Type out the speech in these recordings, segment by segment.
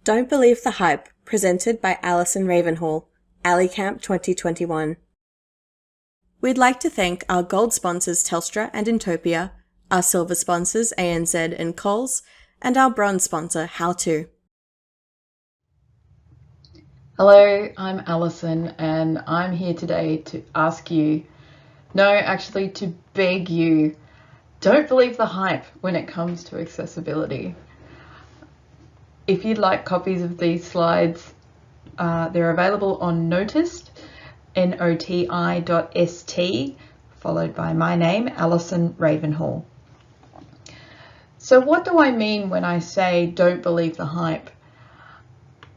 Don't Believe the Hype, presented by Alison Ravenhall, AliCamp 2021. We'd like to thank our gold sponsors Telstra and Intopia, our silver sponsors ANZ and Coles, and our bronze sponsor How2. Hello, I'm Alison, and I'm here today to ask you, no, actually to beg you, don't believe the hype when it comes to accessibility. If you'd like copies of these slides, they're available on Noticed, noti.st, followed by my name, Alison Ravenhall. So what do I mean when I say don't believe the hype?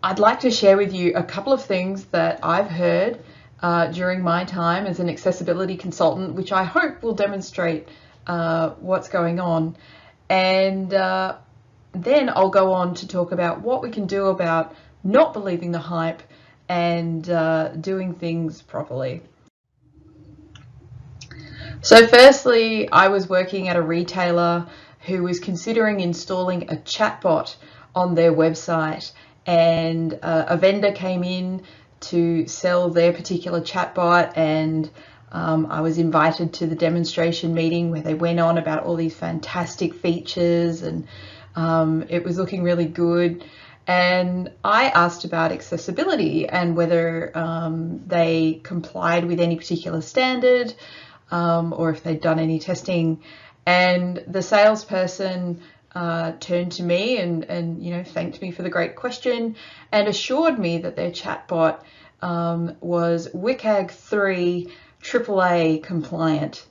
I'd like to share with you a couple of things that I've heard during my time as an accessibility consultant, which I hope will demonstrate what's going on. And then I'll go on to talk about what we can do about not believing the hype and doing things properly. So firstly, I was working at a retailer who was considering installing a chatbot on their website, and a vendor came in to sell their particular chatbot, and I was invited to the demonstration meeting where they went on about all these fantastic features, and it was looking really good. And I asked about accessibility and whether they complied with any particular standard or if they'd done any testing. And the salesperson turned to me and thanked me for the great question and assured me that their chatbot was WCAG 3 AAA compliant.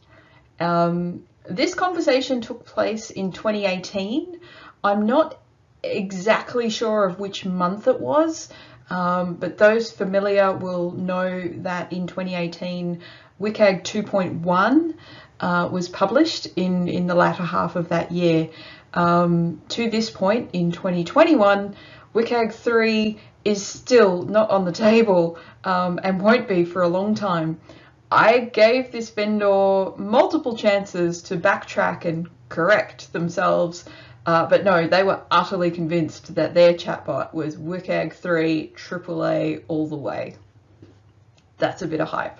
This conversation took place in 2018. I'm not exactly sure of which month it was, but those familiar will know that in 2018 WCAG 2.1 was published in the latter half of that year. To this point in 2021, WCAG 3 is still not on the table and won't be for a long time. I gave this vendor multiple chances to backtrack and correct themselves, but no, they were utterly convinced that their chatbot was WCAG 3 AAA all the way. That's a bit of hype.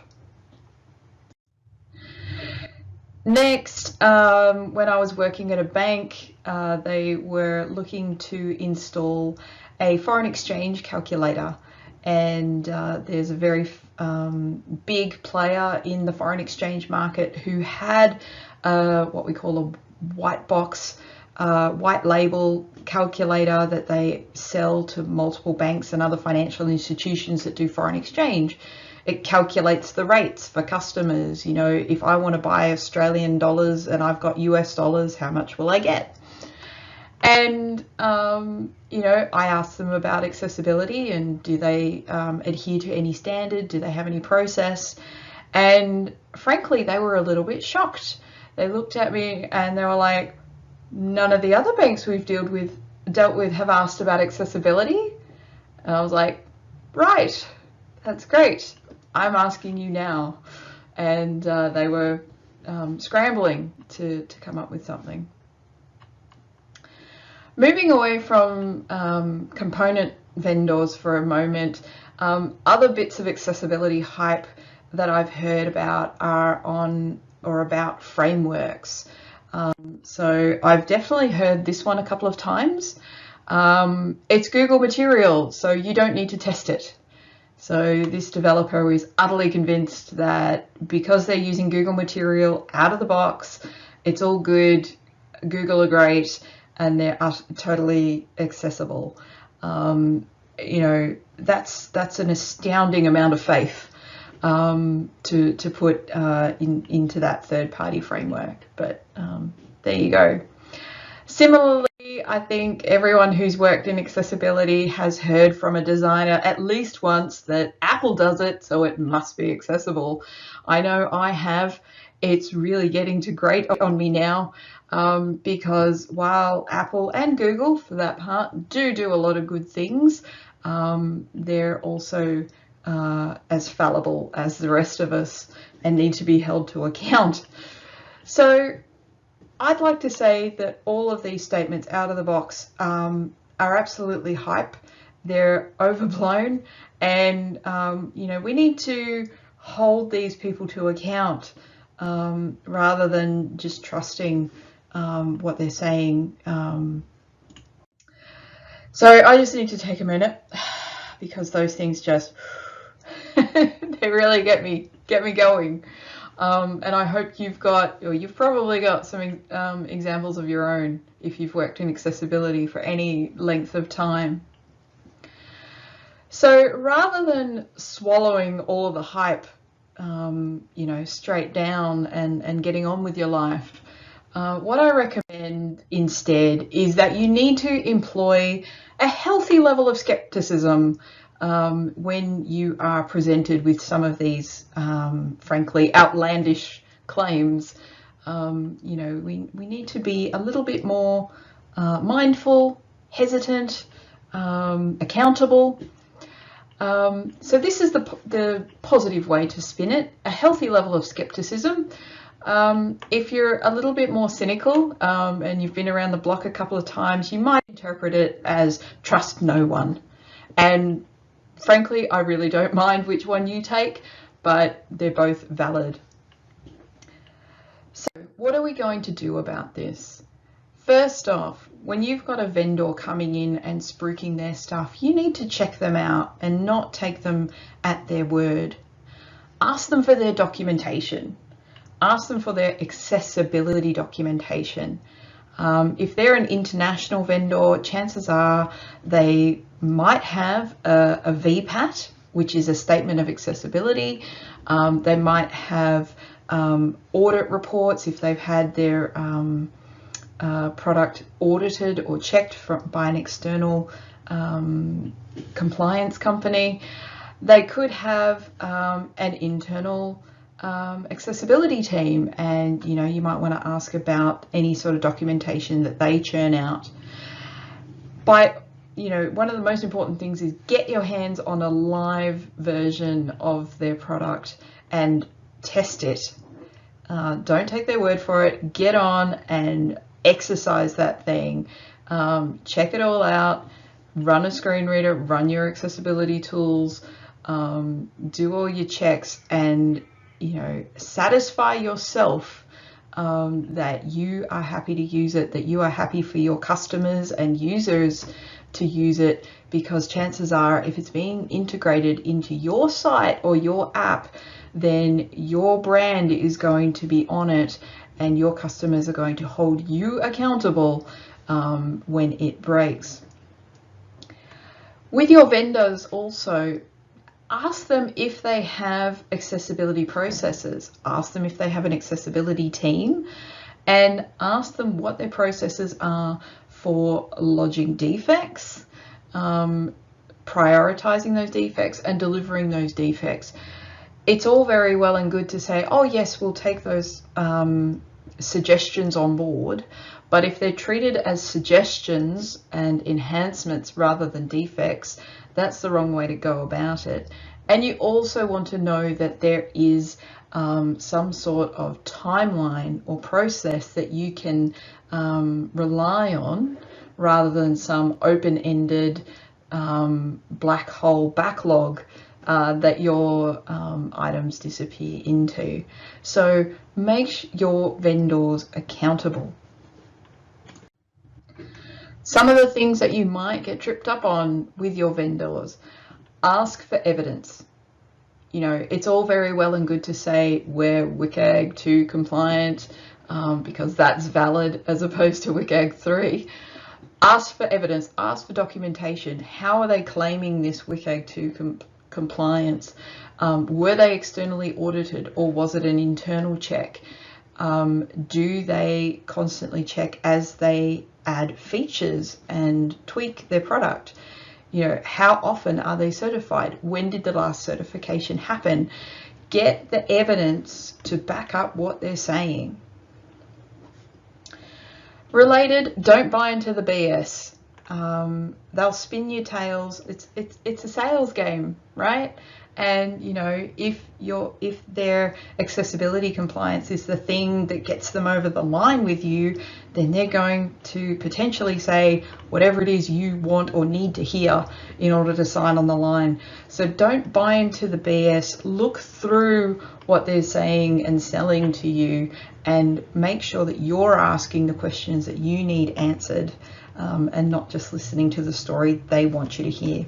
Next, when I was working at a bank, they were looking to install a foreign exchange calculator, and there's a very big player in the foreign exchange market who had what we call a white box, white label calculator that they sell to multiple banks and other financial institutions that do foreign exchange. It calculates the rates for customers. If I want to buy Australian dollars and I've got US dollars, how much will I get? And, I asked them about accessibility and do they adhere to any standard? Do they have any process? And frankly, they were a little bit shocked. They looked at me and they were like, none of the other banks we've dealt with have asked about accessibility. And I was like, right, that's great. I'm asking you now. And they were scrambling to come up with something. Moving away from component vendors for a moment, other bits of accessibility hype that I've heard about are on or about frameworks. So I've definitely heard this one a couple of times. It's Google material, so you don't need to test it. So this developer is utterly convinced that because they're using Google material out of the box, it's all good, Google are great, and they're totally accessible. That's an astounding amount of faith to put into that third-party framework. But there you go. Similarly, I think everyone who's worked in accessibility has heard from a designer at least once that Apple does it, so it must be accessible. I know I have. It's really getting to grate on me now because while Apple and Google, for that part, do a lot of good things, they're also as fallible as the rest of us and need to be held to account. So I'd like to say that all of these statements out of the box are absolutely hype. They're overblown, and we need to hold these people to account rather than just trusting what they're saying. So I just need to take a minute because those things just they really get me going. And I hope you've probably got some examples of your own if you've worked in accessibility for any length of time. So rather than swallowing all of the hype, straight down and getting on with your life, what I recommend instead is that you need to employ a healthy level of skepticism when you are presented with some of these, frankly, outlandish claims. We need to be a little bit more mindful, hesitant, accountable. So this is the positive way to spin it, a healthy level of skepticism. If you're a little bit more cynical and you've been around the block a couple of times, you might interpret it as trust no one. And frankly, I really don't mind which one you take, but they're both valid. So what are we going to do about this? First off, when you've got a vendor coming in and spruiking their stuff, you need to check them out and not take them at their word. Ask them for their documentation. Ask them for their accessibility documentation. If they're an international vendor, chances are they might have a VPAT, which is a statement of accessibility. They might have audit reports if they've had their product audited or checked by an external compliance company. They could have an internal accessibility team, and you might want to ask about any sort of documentation that they churn out. One of the most important things is get your hands on a live version of their product and test it. Don't take their word for it. Get on and exercise that thing. Check it all out. Run a screen reader, run your accessibility tools, do all your checks, and satisfy yourself that you are happy to use it, that you are happy for your customers and users to use it, because chances are if it's being integrated into your site or your app, then your brand is going to be on it and your customers are going to hold you accountable when it breaks. With your vendors also, ask them if they have accessibility processes. Ask them if they have an accessibility team, and ask them what their processes are for lodging defects, prioritizing those defects, and delivering those defects. It's all very well and good to say, oh yes, we'll take those suggestions on board, but if they're treated as suggestions and enhancements rather than defects, that's the wrong way to go about it. And you also want to know that there is some sort of timeline or process that you can rely on, rather than some open-ended black hole backlog that your items disappear into. So make your vendors accountable. Some of the things that you might get tripped up on with your vendors: ask for evidence. It's all very well and good to say we're WCAG 2 compliant because that's valid as opposed to WCAG 3. Ask for evidence, ask for documentation. How are they claiming this WCAG 2 compliance? Were they externally audited, or was it an internal check? Do they constantly check as they add features and tweak their product? How often are they certified? When did the last certification happen? Get the evidence to back up what they're saying. Related, don't buy into the BS. they'll spin your tales. It's a sales game, right? And you know, if their accessibility compliance is the thing that gets them over the line with you, then they're going to potentially say whatever it is you want or need to hear in order to sign on the line. So don't buy into the BS. Look through what they're saying and selling to you, and make sure that you're asking the questions that you need answered, and not just listening to the story they want you to hear.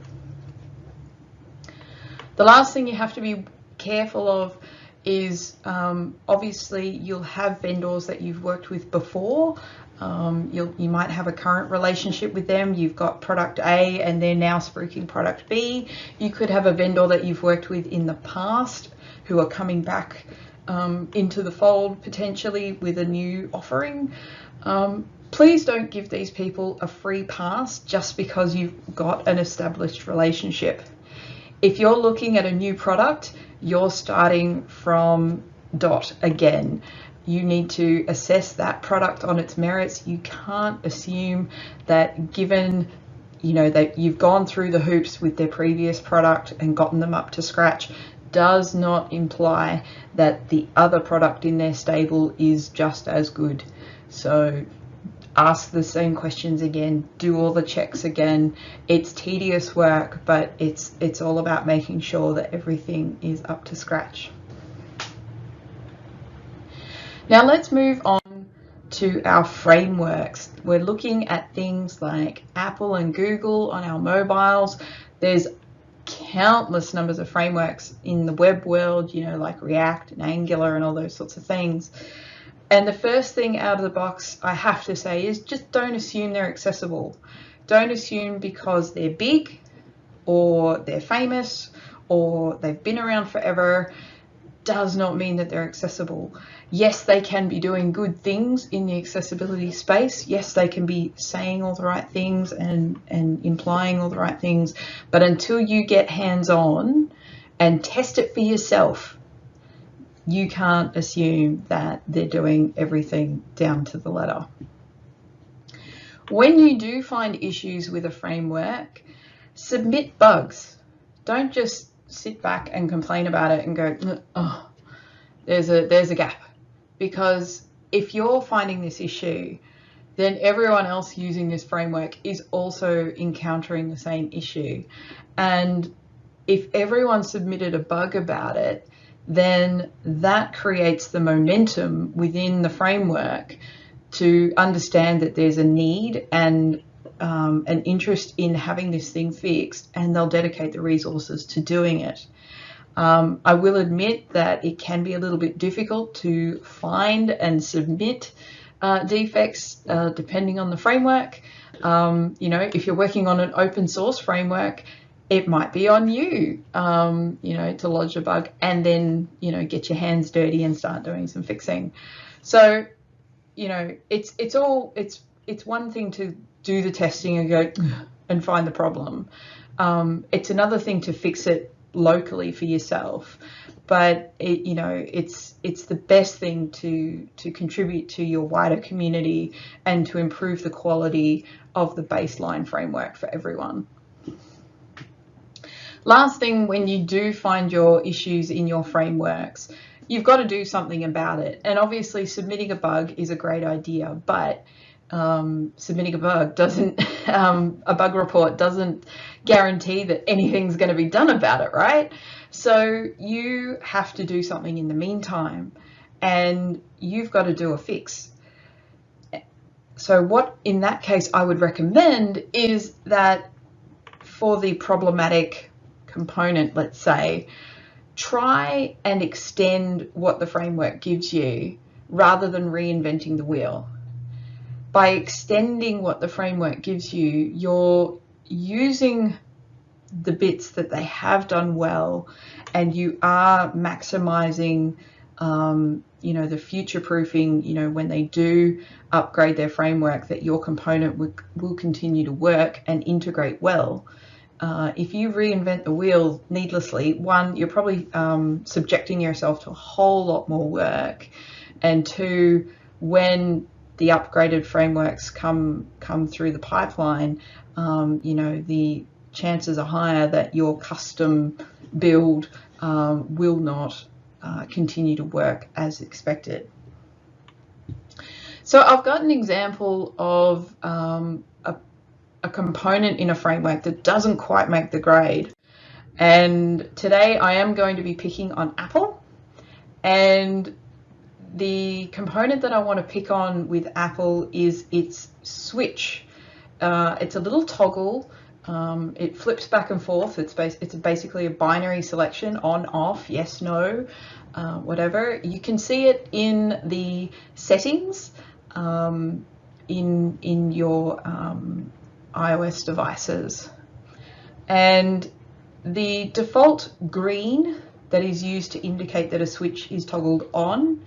The last thing you have to be careful of is, obviously you'll have vendors that you've worked with before. You might have a current relationship with them. You've got product A and they're now spruiking product B. You could have a vendor that you've worked with in the past who are coming back into the fold potentially with a new offering. Please don't give these people a free pass just because you've got an established relationship. If you're looking at a new product, you're starting from dot again. You need to assess that product on its merits. You can't assume that, given you know that you've gone through the hoops with their previous product and gotten them up to scratch, does not imply that the other product in their stable is just as good. So ask the same questions again, do all the checks again. It's tedious work, but it's all about making sure that everything is up to scratch. Now let's move on to our frameworks. We're looking at things like Apple and Google on our mobiles. There's countless numbers of frameworks in the web world, you know, like React and Angular and all those sorts of things. And the first thing out of the box I have to say is just don't assume they're accessible. Don't assume because they're big or they're famous or they've been around forever does not mean that they're accessible. Yes, they can be doing good things in the accessibility space. Yes, they can be saying all the right things and implying all the right things. But until you get hands-on and test it for yourself, you can't assume that they're doing everything down to the letter. When you do find issues with a framework, submit bugs. Don't just sit back and complain about it and go, oh, there's a gap. Because if you're finding this issue, then everyone else using this framework is also encountering the same issue. And if everyone submitted a bug about it, then that creates the momentum within the framework to understand that there's a need and an interest in having this thing fixed, and they'll dedicate the resources to doing it. I will admit that it can be a little bit difficult to find and submit defects depending on the framework. You know, if you're working on an open source framework, it might be on you, you know, to lodge a bug and then, you know, get your hands dirty and start doing some fixing. So, you know, it's one thing to do the testing and go and find the problem. It's another thing to fix it locally for yourself. But you know, it's the best thing to contribute to your wider community and to improve the quality of the baseline framework for everyone. Last thing, when you do find your issues in your frameworks, you've got to do something about it. And obviously submitting a bug is a great idea, but submitting a bug doesn't, a bug report doesn't guarantee that anything's going to be done about it, right? So you have to do something in the meantime, and you've got to do a fix. So what in that case I would recommend is that for the problematic component, let's say, try and extend what the framework gives you rather than reinventing the wheel. By extending what the framework gives you, you're using the bits that they have done well, and you are maximizing you know, the future proofing, you know, when they do upgrade their framework, that your component will continue to work and integrate well. If you reinvent the wheel needlessly, one, you're probably subjecting yourself to a whole lot more work, and two, when the upgraded frameworks come through the pipeline, you know, the chances are higher that your custom build will not continue to work as expected. So I've got an example of a component in a framework that doesn't quite make the grade. And today I am going to be picking on Apple. And the component that I want to pick on with Apple is its switch. It's a little toggle. It flips back and forth. It's basically a binary selection, on, off, yes, no, whatever. You can see it in the settings in your iOS devices. And the default green that is used to indicate that a switch is toggled on,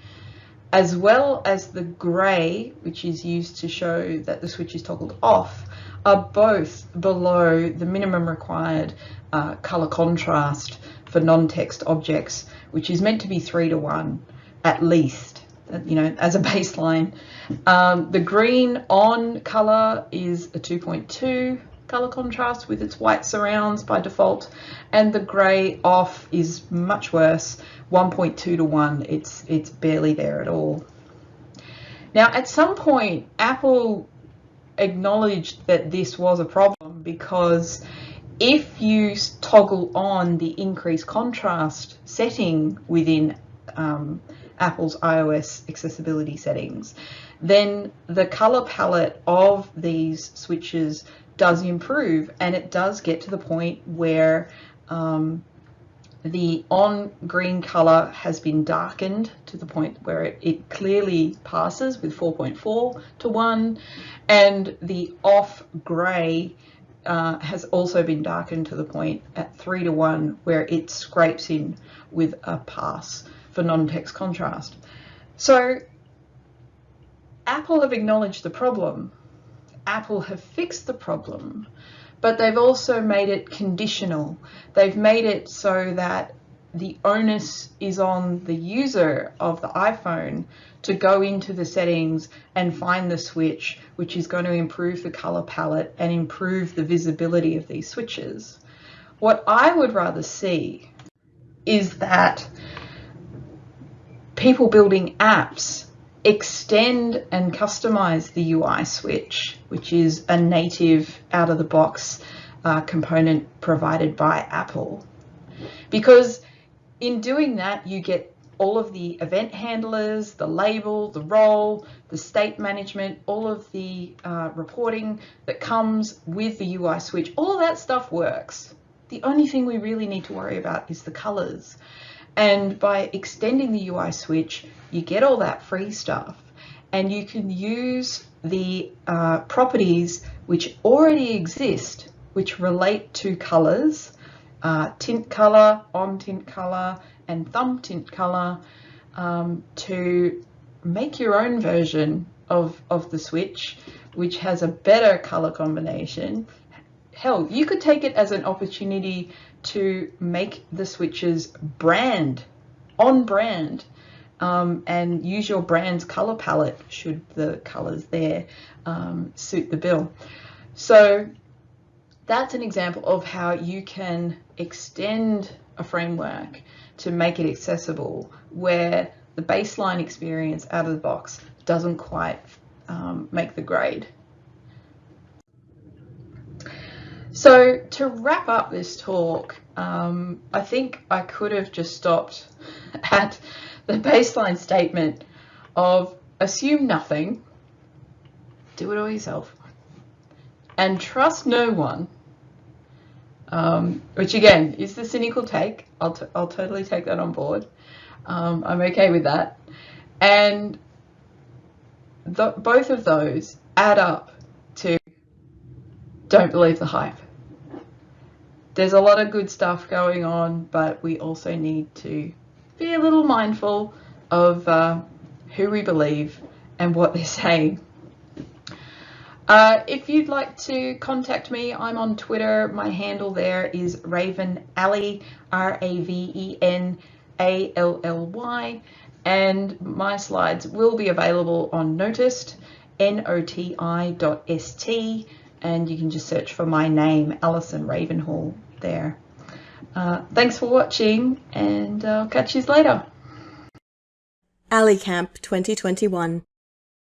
as well as the grey, which is used to show that the switch is toggled off, are both below the minimum required color contrast for non-text objects, which is meant to be 3:1 at least, you know, as a baseline. The green on color is a 2.2 color contrast with its white surrounds by default, and the grey off is much worse, 1.2:1. It's barely there at all. Now, at some point, Apple acknowledged that this was a problem, because if you toggle on the increased contrast setting within Apple's iOS accessibility settings, then the color palette of these switches does improve, and it does get to the point where the on green color has been darkened to the point where it clearly passes with 4.4:1, and the off gray has also been darkened to the point at 3:1 where it scrapes in with a pass for non-text contrast. So Apple have acknowledged the problem. Apple have fixed the problem, but they've also made it conditional. They've made it so that the onus is on the user of the iPhone to go into the settings and find the switch, which is going to improve the color palette and improve the visibility of these switches. What I would rather see is that people building apps extend and customize the UI switch, which is a native out-of-the-box component provided by Apple. Because in doing that, you get all of the event handlers, the label, the role, the state management, all of the reporting that comes with the UI switch. All of that stuff works. The only thing we really need to worry about is the colors. And by extending the UI switch, you get all that free stuff, and you can use the properties which already exist, which relate to colors, tint color, on tint color, and thumb tint color, to make your own version of the switch, which has a better color combination. Hell, you could take it as an opportunity to make the switches brand, on brand, and use your brand's color palette should the colors there suit the bill. So that's an example of how you can extend a framework to make it accessible, where the baseline experience out of the box doesn't quite make the grade. So to wrap up this talk, I think I could have just stopped at the baseline statement of assume nothing, do it all yourself, and trust no one, which again is the cynical take. I'll totally take that on board. I'm okay with that. And both of those add up to don't believe the hype. There's a lot of good stuff going on, but we also need to be a little mindful of who we believe and what they're saying. If you'd like to contact me, I'm on Twitter. My handle there is Raven Alley, RAVENALLY, and my slides will be available on Noticed, noti.st, and you can just search for my name, Alison Ravenhall, there. Thanks for watching, and I'll catch you later. AliCamp 2021